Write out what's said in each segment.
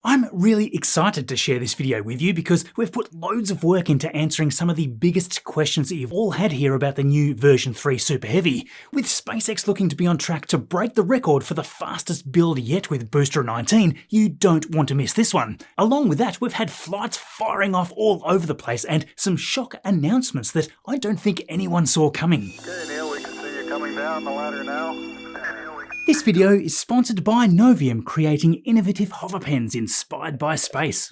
I'm really excited to share this video with you because we've put loads of work into answering some of the biggest questions that you've all had here about the new version 3 Super Heavy, with SpaceX looking to be on track to break the record for the fastest build yet with Booster 19. You don't want to miss this one. Along with that, we've had flights firing off all over the place and some shock announcements that I don't think anyone saw coming. Okay, Neil, we can see you coming down the ladder now. This video is sponsored by Novium, creating innovative hover pens inspired by space.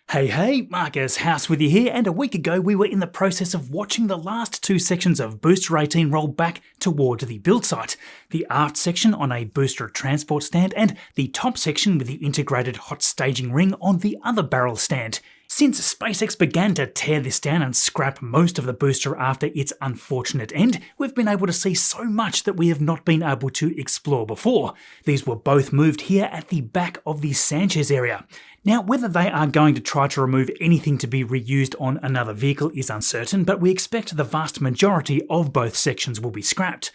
Hey, Marcus House with you here, and a week ago we were in the process of watching the last two sections of Booster 18 roll back toward the build site. The aft section on a booster transport stand and the top section with the integrated hot staging ring on the other barrel stand. Since SpaceX began to tear this down and scrap most of the booster after its unfortunate end, we've been able to see so much that we have not been able to explore before. These were both moved here at the back of the Sanchez area. Now, whether they are going to try to remove anything to be reused on another vehicle is uncertain, but we expect the vast majority of both sections will be scrapped.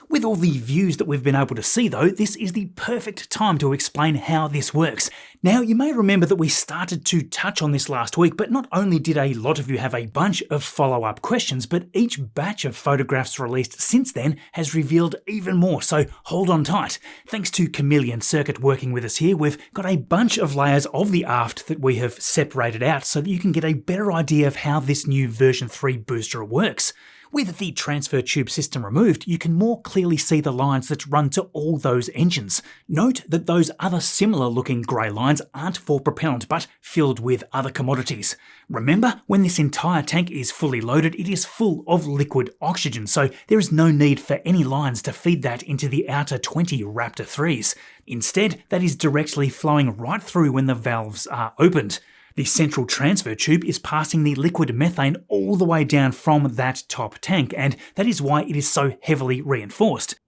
With all the views that we've been able to see though, this is the perfect time to explain how this works. Now, you may remember that we started to touch on this last week, but not only did a lot of you have a bunch of follow-up questions, but each batch of photographs released since then has revealed even more, so hold on tight. Thanks to ChameleonCircuit working with us here, we've got a bunch of layers of the aft that we have separated out so that you can get a better idea of how this new version 3 booster works. With the transfer tube system removed, you can more clearly see the lines that run to all those engines. Note that those other similar looking grey lines aren't for propellant but filled with other commodities. Remember, when this entire tank is fully loaded, it is full of liquid oxygen, so there is no need for any lines to feed that into the outer 20 Raptor 3s. Instead, that is directly flowing right through when the valves are opened. The central transfer tube is passing the liquid methane all the way down from that top tank, and that is why it is so heavily reinforced.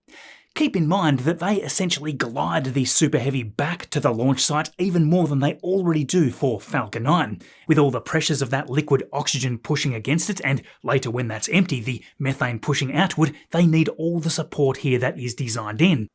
Keep in mind that they essentially glide the Super Heavy back to the launch site even more than they already do for Falcon 9. With all the pressures of that liquid oxygen pushing against it, and later when that's empty, the methane pushing outward, they need all the support here that is designed in.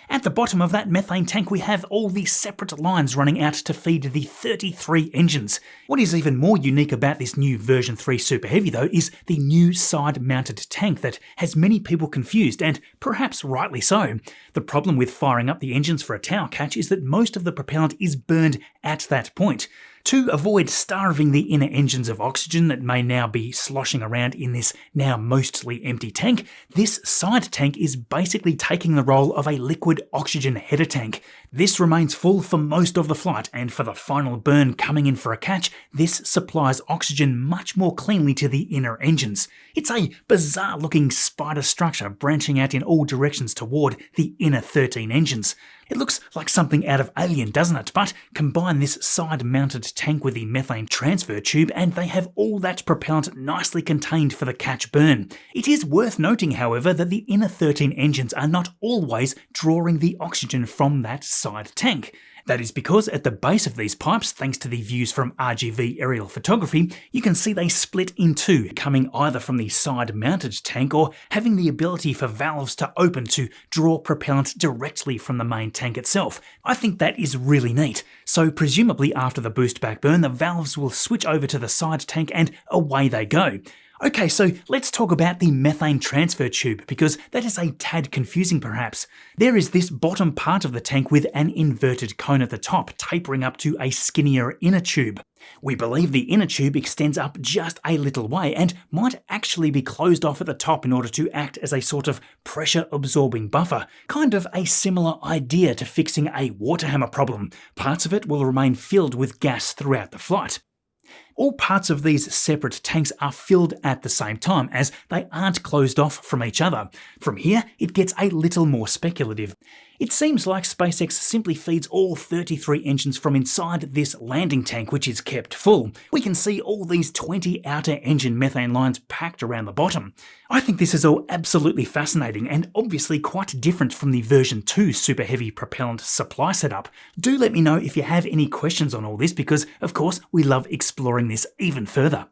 At the bottom of that methane tank we have all these separate lines running out to feed the 33 engines. What is even more unique about this new version 3 Super Heavy though is the new side-mounted tank that has many people confused, and perhaps rightly so. The problem with firing up the engines for a tower catch is that most of the propellant is burned at that point. To avoid starving the inner engines of oxygen that may now be sloshing around in this now mostly empty tank, this side tank is basically taking the role of a liquid oxygen header tank. This remains full for most of the flight, and for the final burn coming in for a catch, this supplies oxygen much more cleanly to the inner engines. It's a bizarre looking spider structure branching out in all directions toward the inner 13 engines. It looks like something out of Alien, doesn't it? But combine this side-mounted tank with the methane transfer tube and they have all that propellant nicely contained for the catch burn. It is worth noting, however, that the inner 13 engines are not always drawing the oxygen from that side tank. That is because at the base of these pipes, thanks to the views from RGV aerial photography, you can see they split in two, coming either from the side-mounted tank or having the ability for valves to open to draw propellant directly from the main tank itself. I think that is really neat. So presumably after the boost back burn, the valves will switch over to the side tank and away they go. Okay, so let's talk about the methane transfer tube, because that is a tad confusing perhaps. There is this bottom part of the tank with an inverted cone at the top, tapering up to a skinnier inner tube. We believe the inner tube extends up just a little way and might actually be closed off at the top in order to act as a sort of pressure-absorbing buffer, kind of a similar idea to fixing a water hammer problem. Parts of it will remain filled with gas throughout the flight. All parts of these separate tanks are filled at the same time, as they aren't closed off from each other. From here, it gets a little more speculative. It seems like SpaceX simply feeds all 33 engines from inside this landing tank, which is kept full. We can see all these 20 outer engine methane lines packed around the bottom. I think this is all absolutely fascinating and obviously quite different from the version 2 Super Heavy propellant supply setup. Do let me know if you have any questions on all this, because of course we love exploring this even further.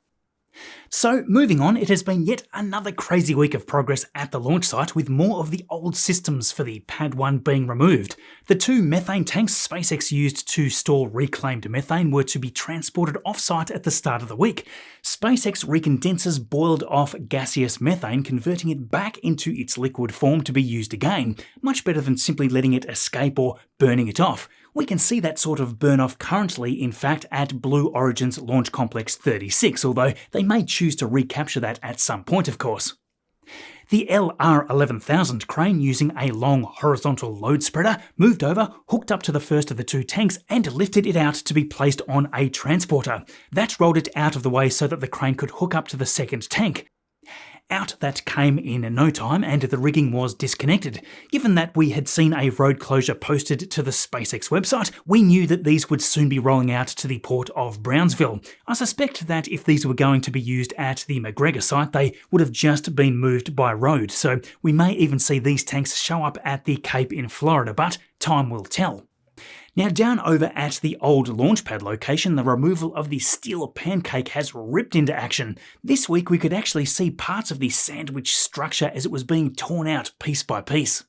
So moving on, it has been yet another crazy week of progress at the launch site, with more of the old systems for the Pad 1 being removed. The 2 methane tanks SpaceX used to store reclaimed methane were to be transported off-site at the start of the week. SpaceX recondensers boiled off gaseous methane, converting it back into its liquid form to be used again, much better than simply letting it escape or burning it off. We can see that sort of burn off currently, in fact, at Blue Origin's Launch Complex 36, although they may choose to recapture that at some point, of course. The LR11000 crane, using a long horizontal load spreader, moved over, hooked up to the first of the 2 tanks, and lifted it out to be placed on a transporter. That rolled it out of the way so that the crane could hook up to the second tank. Out that came in no time, and the rigging was disconnected. Given that we had seen a road closure posted to the SpaceX website, we knew that these would soon be rolling out to the port of Brownsville. I suspect that if these were going to be used at the McGregor site, they would have just been moved by road, so we may even see these tanks show up at the Cape in Florida, but time will tell. Now, down over at the old launchpad location, the removal of the steel pancake has ripped into action. This week we could actually see parts of the sandwich structure as it was being torn out piece by piece.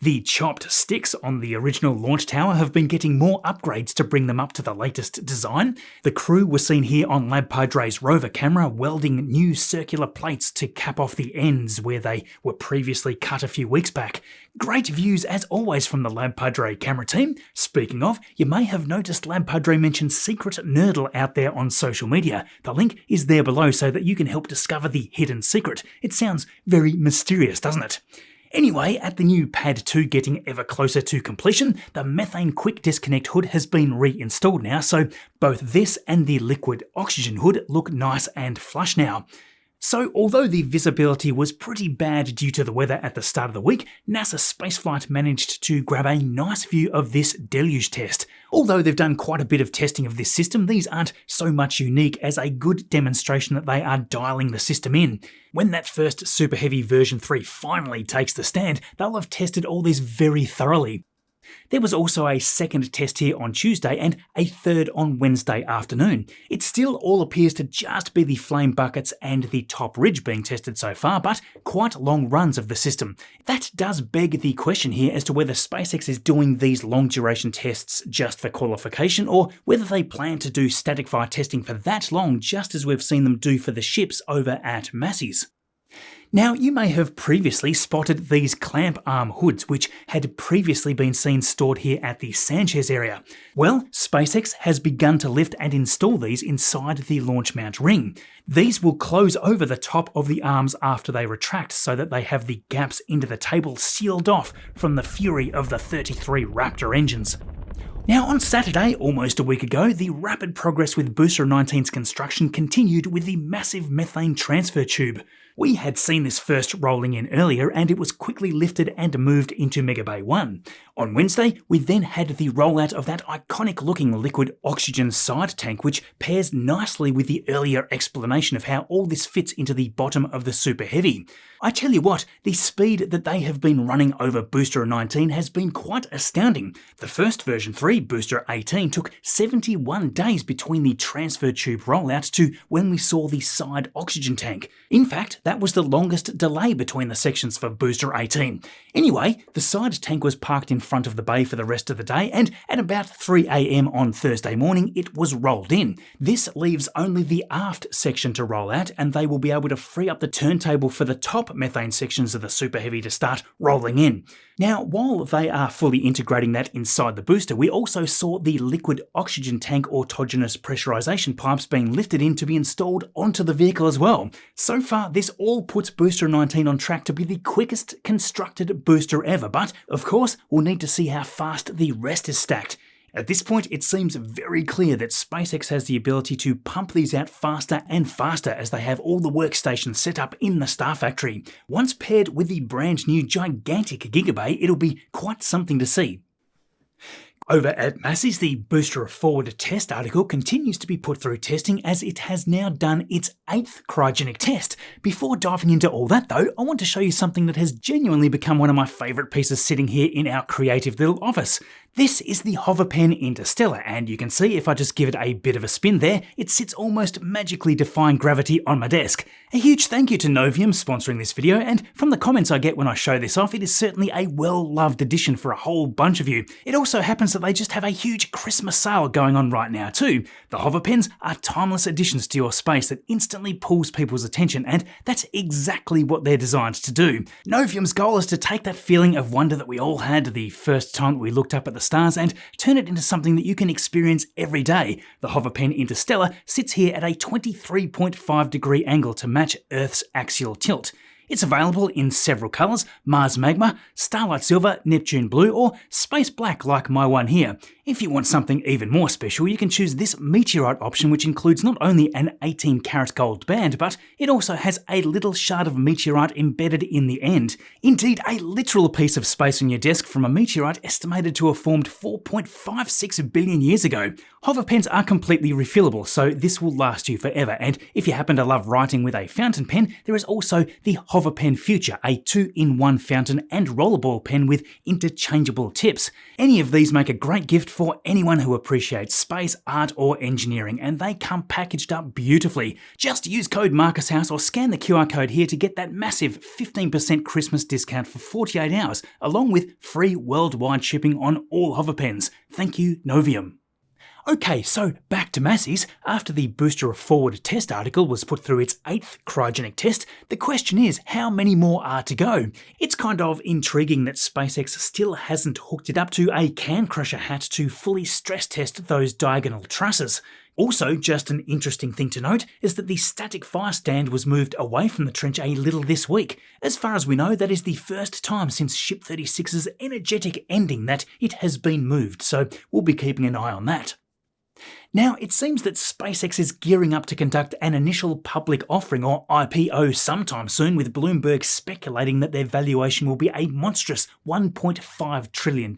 The chopped sticks on the original launch tower have been getting more upgrades to bring them up to the latest design. The crew were seen here on Lab Padre's rover camera welding new circular plates to cap off the ends where they were previously cut a few weeks back. Great views as always from the Lab Padre camera team. Speaking of, you may have noticed Lab Padre mentioned Secret Nerdle out there on social media. The link is there below so that you can help discover the hidden secret. It sounds very mysterious, doesn't it? Anyway, at the new Pad 2 getting ever closer to completion, the methane quick disconnect hood has been reinstalled now, so both this and the liquid oxygen hood look nice and flush now. So although the visibility was pretty bad due to the weather at the start of the week, NASA Spaceflight managed to grab a nice view of this deluge test. Although they've done quite a bit of testing of this system, these aren't so much unique as a good demonstration that they are dialing the system in. When that first Super Heavy version 3 finally takes the stand, they'll have tested all this very thoroughly. There was also a second test here on Tuesday and a third on Wednesday afternoon. It still all appears to just be the flame buckets and the top ridge being tested so far, but quite long runs of the system. That does beg the question here as to whether SpaceX is doing these long duration tests just for qualification, or whether they plan to do static fire testing for that long, just as we've seen them do for the ships over at Massey's. Now, you may have previously spotted these clamp arm hoods, which had previously been seen stored here at the Sanchez area. Well, SpaceX has begun to lift and install these inside the launch mount ring. These will close over the top of the arms after they retract so that they have the gaps into the table sealed off from the fury of the 33 Raptor engines. Now, on Saturday, almost a week ago, the rapid progress with Booster 19's construction continued with the massive methane transfer tube. We had seen this first rolling in earlier, and it was quickly lifted and moved into Mega Bay 1. On Wednesday, we then had the rollout of that iconic-looking liquid oxygen side tank, which pairs nicely with the earlier explanation of how all this fits into the bottom of the Super Heavy. I tell you what, the speed that they have been running over Booster 19 has been quite astounding. The first version 3, Booster 18, took 71 days between the transfer tube rollout to when we saw the side oxygen tank. In fact, that was the longest delay between the sections for Booster 18. Anyway, the side tank was parked in front of the bay for the rest of the day, and at about 3 AM on Thursday morning, it was rolled in. This leaves only the aft section to roll out, and they will be able to free up the turntable for the top methane sections of the Super Heavy to start rolling in. Now, while they are fully integrating that inside the booster, we also saw the liquid oxygen tank autogenous pressurization pipes being lifted in to be installed onto the vehicle as well. So far, this all puts Booster 19 on track to be the quickest constructed booster ever, but of course, we'll need to see how fast the rest is stacked. At this point, it seems very clear that SpaceX has the ability to pump these out faster and faster as they have all the workstations set up in the Star Factory. Once paired with the brand new gigantic Gigabay, it'll be quite something to see. Over at Massey's, the Booster Forward test article continues to be put through testing as it has now done its 8th cryogenic test. Before diving into all that though, I want to show you something that has genuinely become one of my favourite pieces sitting here in our creative little office. This is the Hoverpen Interstellar, and you can see if I just give it a bit of a spin there, it sits almost magically defying gravity on my desk. A huge thank you to Novium sponsoring this video, and from the comments I get when I show this off, it is certainly a well-loved addition for a whole bunch of you. It also happens that they just have a huge Christmas sale going on right now too. The Hoverpens are timeless additions to your space that instantly pulls people's attention, and that's exactly what they're designed to do. Novium's goal is to take that feeling of wonder that we all had the first time that we looked up at the stars and turn it into something that you can experience every day. The Hoverpen Interstellar sits here at a 23.5 degree angle to match Earth's axial tilt. It's available in several colours: Mars Magma, Starlight Silver, Neptune Blue, or Space Black like my one here. If you want something even more special, you can choose this Meteorite option, which includes not only an 18-karat gold band, but it also has a little shard of meteorite embedded in the end. Indeed, a literal piece of space on your desk from a meteorite estimated to have formed 4.56 billion years ago. Hoverpens are completely refillable, so this will last you forever, and if you happen to love writing with a fountain pen, there is also the Hoverpen Future, a 2-in-1 fountain and rollerball pen with interchangeable tips. Any of these make a great gift for anyone who appreciates space, art, or engineering, and they come packaged up beautifully. Just use code MarcusHouse or scan the QR code here to get that massive 15% Christmas discount for 48 hours, along with free worldwide shipping on all Hoverpens. Thank you, Novium. Okay, so back to Massey's. After the Booster Forward test article was put through its 8th cryogenic test, the question is, how many more are to go? It's kind of intriguing that SpaceX still hasn't hooked it up to a can crusher hat to fully stress test those diagonal trusses. Also, just an interesting thing to note is that the static fire stand was moved away from the trench a little this week. As far as we know, that is the first time since Ship 36's energetic ending that it has been moved, so we'll be keeping an eye on that. Now, it seems that SpaceX is gearing up to conduct an initial public offering, or IPO, sometime soon, with Bloomberg speculating that their valuation will be a monstrous $1.5 trillion.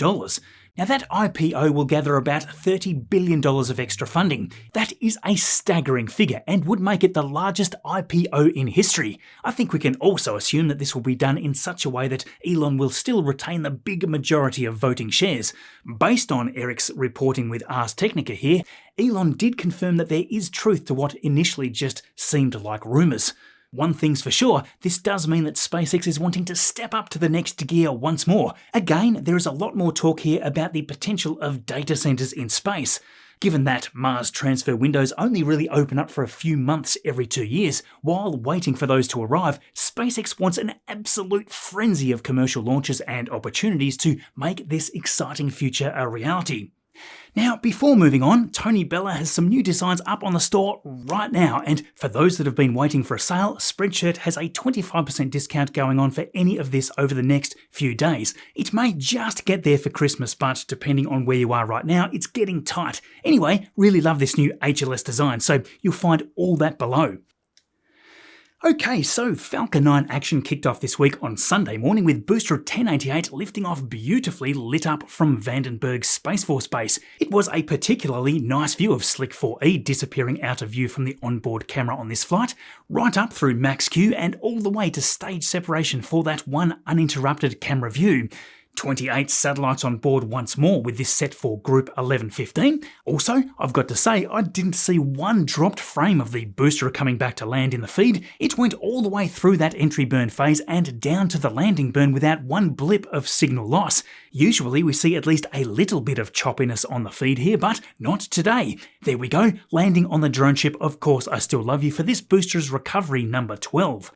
Now, that IPO will gather about $30 billion of extra funding. That is a staggering figure and would make it the largest IPO in history. I think we can also assume that this will be done in such a way that Elon will still retain the big majority of voting shares. Based on Eric's reporting with Ars Technica here, Elon did confirm that there is truth to what initially just seemed like rumours. One thing's for sure, this does mean that SpaceX is wanting to step up to the next gear once more. Again, there is a lot more talk here about the potential of data centres in space. Given that Mars transfer windows only really open up for a few months every 2 years, while waiting for those to arrive, SpaceX wants an absolute frenzy of commercial launches and opportunities to make this exciting future a reality. Now, before moving on, Tony Bella has some new designs up on the store right now, and for those that have been waiting for a sale, Spreadshirt has a 25% discount going on for any of this over the next few days. It may just get there for Christmas, but depending on where you are right now, it's getting tight. Anyway, really love this new HLS design, so you'll find all that below. Okay, so Falcon 9 action kicked off this week on Sunday morning with Booster 1088 lifting off beautifully lit up from Vandenberg Space Force Base. It was a particularly nice view of Slick 4E disappearing out of view from the onboard camera on this flight, right up through Max Q and all the way to stage separation for that one uninterrupted camera view. 28 satellites on board once more with this set for Group 1115. Also, I've got to say, I didn't see one dropped frame of the booster coming back to land in the feed. It went all the way through that entry burn phase and down to the landing burn without one blip of signal loss. Usually we see at least a little bit of choppiness on the feed here, but not today. There we go, landing on the drone ship Of Course I Still Love You for this booster's recovery number 12.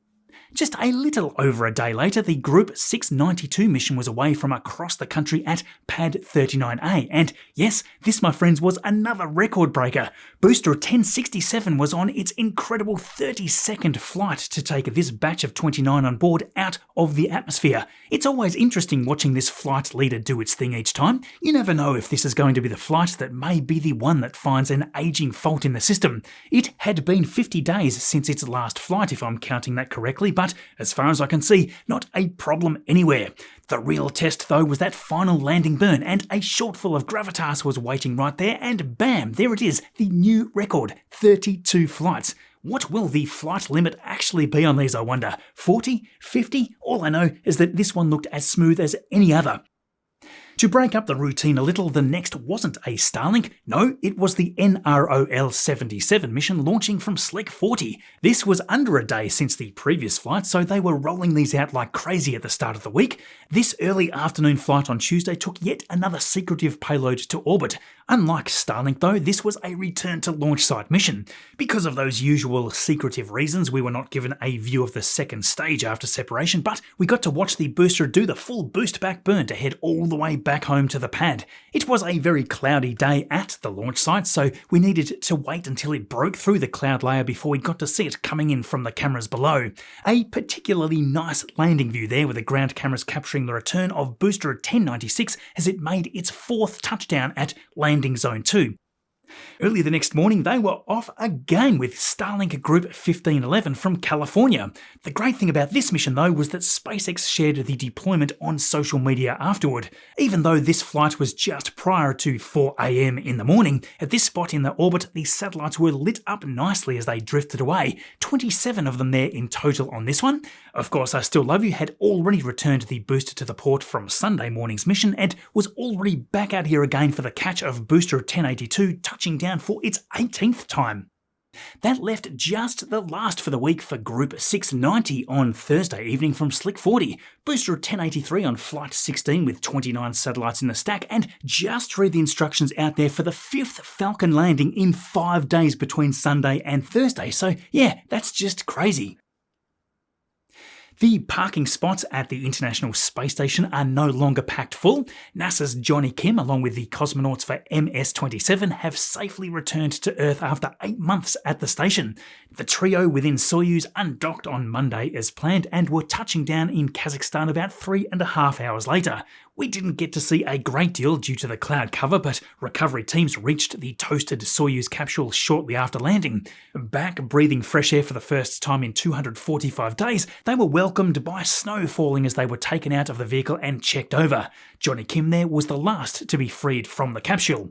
Just a little over a day later, the Group 692 mission was away from across the country at Pad 39A, and yes, this, my friends, was another record breaker. Booster 1067 was on its incredible 32nd flight to take this batch of 29 on board out of the atmosphere. It's always interesting watching this flight leader do its thing each time. You never know if this is going to be the flight that may be the one that finds an aging fault in the system. It had been 50 days since its last flight, if I'm counting that correctly, but as far as I can see, not a problem anywhere. The real test, though, was that final landing burn, and a shortfall of gravitas was waiting right there, and bam, there it is, the new record, 32 flights. What will the flight limit actually be on these, I wonder? 40? 50? All I know is that this one looked as smooth as any other. To break up the routine a little, the next wasn't a Starlink. No, it was the NROL-77 mission launching from Slick 40. This was under a day since the previous flight, so they were rolling these out like crazy at the start of the week. This early afternoon flight on Tuesday took yet another secretive payload to orbit. Unlike Starlink though, this was a return to launch site mission. Because of those usual secretive reasons, we were not given a view of the second stage after separation, but we got to watch the booster do the full boost back burn to head all the way back home to the pad. It was a very cloudy day at the launch site, so we needed to wait until it broke through the cloud layer before we got to see it coming in from the cameras below. A particularly nice landing view there, with the ground cameras capturing the return of booster 1096 as it made its 4th touchdown at landing zone 2. Early the next morning, they were off again with Starlink Group 1511 from California. The great thing about this mission though was that SpaceX shared the deployment on social media afterward. Even though this flight was just prior to 4 AM in the morning, at this spot in the orbit the satellites were lit up nicely as they drifted away, 27 of them there in total on this one. Of course, I Still Love You had already returned the booster to the port from Sunday morning's mission and was already back out here again for the catch of booster 1082, touching down for its 18th time. That left just the last for the week for Group 690 on Thursday evening from Slick 40, booster 1083 on Flight 16 with 29 satellites in the stack, and just read the instructions out there for the 5th Falcon landing in 5 days between Sunday and Thursday, so yeah, that's just crazy. The parking spots at the International Space Station are no longer packed full. NASA's Johnny Kim, along with the cosmonauts for MS-27, have safely returned to Earth after 8 months at the station. The trio within Soyuz undocked on Monday as planned and were touching down in Kazakhstan about 3.5 hours later. We didn't get to see a great deal due to the cloud cover, but recovery teams reached the toasted Soyuz capsule shortly after landing. Back breathing fresh air for the first time in 245 days, they were welcomed by snow falling as they were taken out of the vehicle and checked over. Johnny Kim there was the last to be freed from the capsule.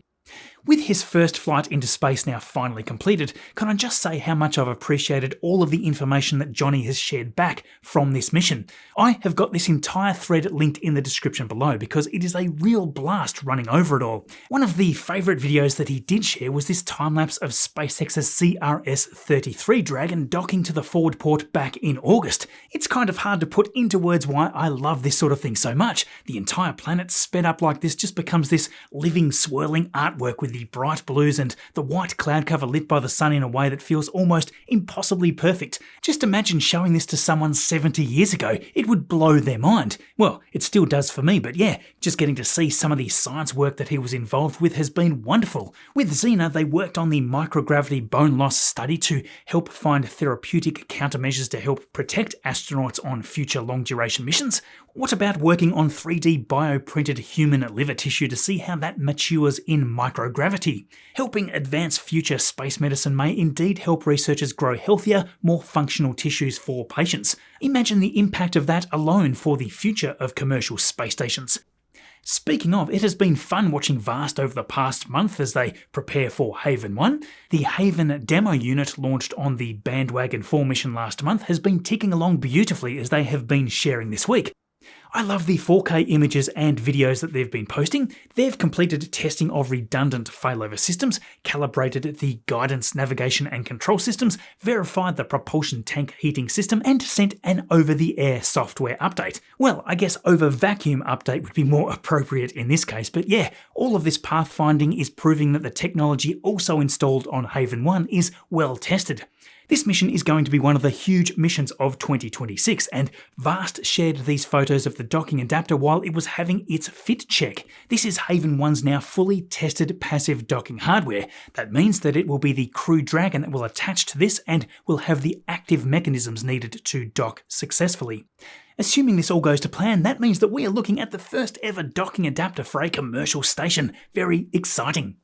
With his first flight into space now finally completed, can I just say how much I've appreciated all of the information that Johnny has shared back from this mission. I have got this entire thread linked in the description below because it is a real blast running over it all. One of the favourite videos that he did share was this time-lapse of SpaceX's CRS-33 Dragon docking to the forward port back in August. It's kind of hard to put into words why I love this sort of thing so much. The entire planet sped up like this just becomes this living, swirling artwork with the bright blues and the white cloud cover lit by the sun in a way that feels almost impossibly perfect. Just imagine showing this to someone 70 years ago. It would blow their mind. Well, it still does for me, but yeah, just getting to see some of the science work that he was involved with has been wonderful. With Xena, they worked on the microgravity bone loss study to help find therapeutic countermeasures to help protect astronauts on future long-duration missions. What about working on 3D bioprinted human liver tissue to see how that matures in microgravity? Helping advance future space medicine may indeed help researchers grow healthier, more functional tissues for patients. Imagine the impact of that alone for the future of commercial space stations. Speaking of, it has been fun watching VAST over the past month as they prepare for Haven 1. The Haven demo unit launched on the Bandwagon 4 mission last month has been ticking along beautifully as they have been sharing this week. I love the 4K images and videos that they've been posting. They've completed testing of redundant failover systems, calibrated the guidance, navigation and control systems, verified the propulsion tank heating system, and sent an over-the-air software update. Well, I guess over-vacuum update would be more appropriate in this case, but yeah, all of this pathfinding is proving that the technology also installed on Haven 1 is well tested. This mission is going to be one of the huge missions of 2026, and VAST shared these photos of the docking adapter while it was having its fit check. This is Haven 1's now fully tested passive docking hardware. That means that it will be the Crew Dragon that will attach to this and will have the active mechanisms needed to dock successfully. Assuming this all goes to plan, that means that we are looking at the first ever docking adapter for a commercial station. Very exciting.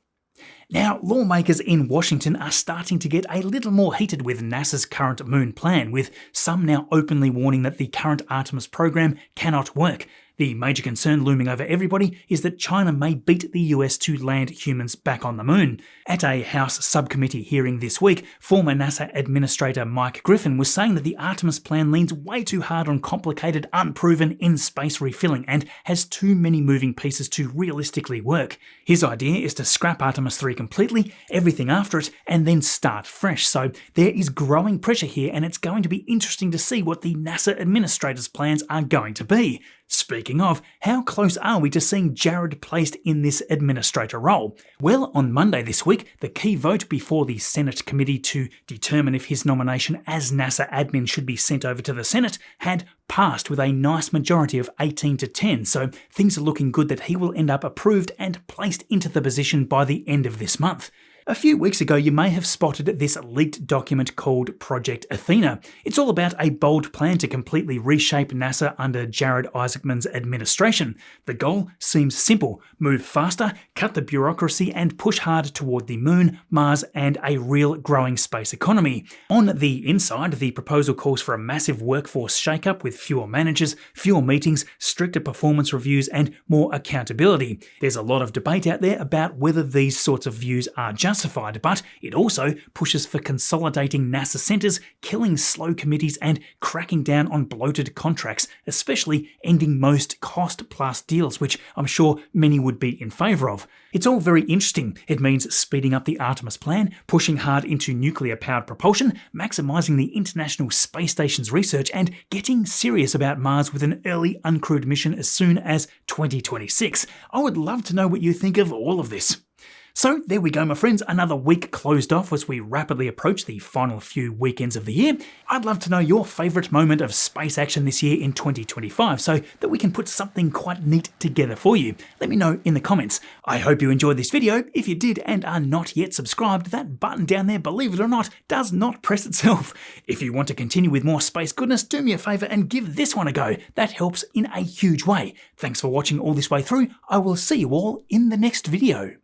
Now, lawmakers in Washington are starting to get a little more heated with NASA's current moon plan, with some now openly warning that the current Artemis program cannot work. The major concern looming over everybody is that China may beat the US to land humans back on the moon. At a House subcommittee hearing this week, former NASA Administrator Mike Griffin was saying that the Artemis plan leans way too hard on complicated, unproven in-space refilling and has too many moving pieces to realistically work. His idea is to scrap Artemis 3 completely, everything after it, and then start fresh. So there is growing pressure here, and it's going to be interesting to see what the NASA administrator's plans are going to be. Speaking of, how close are we to seeing Jared placed in this administrator role? Well, on Monday this week, the key vote before the Senate committee to determine if his nomination as NASA admin should be sent over to the Senate had passed with a nice majority of 18-10, so things are looking good that he will end up approved and placed into the position by the end of this month. A few weeks ago, you may have spotted this leaked document called Project Athena. It's all about a bold plan to completely reshape NASA under Jared Isaacman's administration. The goal seems simple: move faster, cut the bureaucracy, and push hard toward the moon, Mars, and a real growing space economy. On the inside, the proposal calls for a massive workforce shakeup with fewer managers, fewer meetings, stricter performance reviews, and more accountability. There's a lot of debate out there about whether these sorts of views are justified, but it also pushes for consolidating NASA centres, killing slow committees, and cracking down on bloated contracts, especially ending most cost-plus deals, which I'm sure many would be in favour of. It's all very interesting. It means speeding up the Artemis plan, pushing hard into nuclear-powered propulsion, maximising the International Space Station's research, and getting serious about Mars with an early uncrewed mission as soon as 2026. I would love to know what you think of all of this. So there we go, my friends, another week closed off as we rapidly approach the final few weekends of the year. I'd love to know your favourite moment of space action this year in 2025 so that we can put something quite neat together for you. Let me know in the comments. I hope you enjoyed this video. If you did and are not yet subscribed, that button down there, believe it or not, does not press itself. If you want to continue with more space goodness, do me a favour and give this one a go. That helps in a huge way. Thanks for watching all this way through. I will see you all in the next video.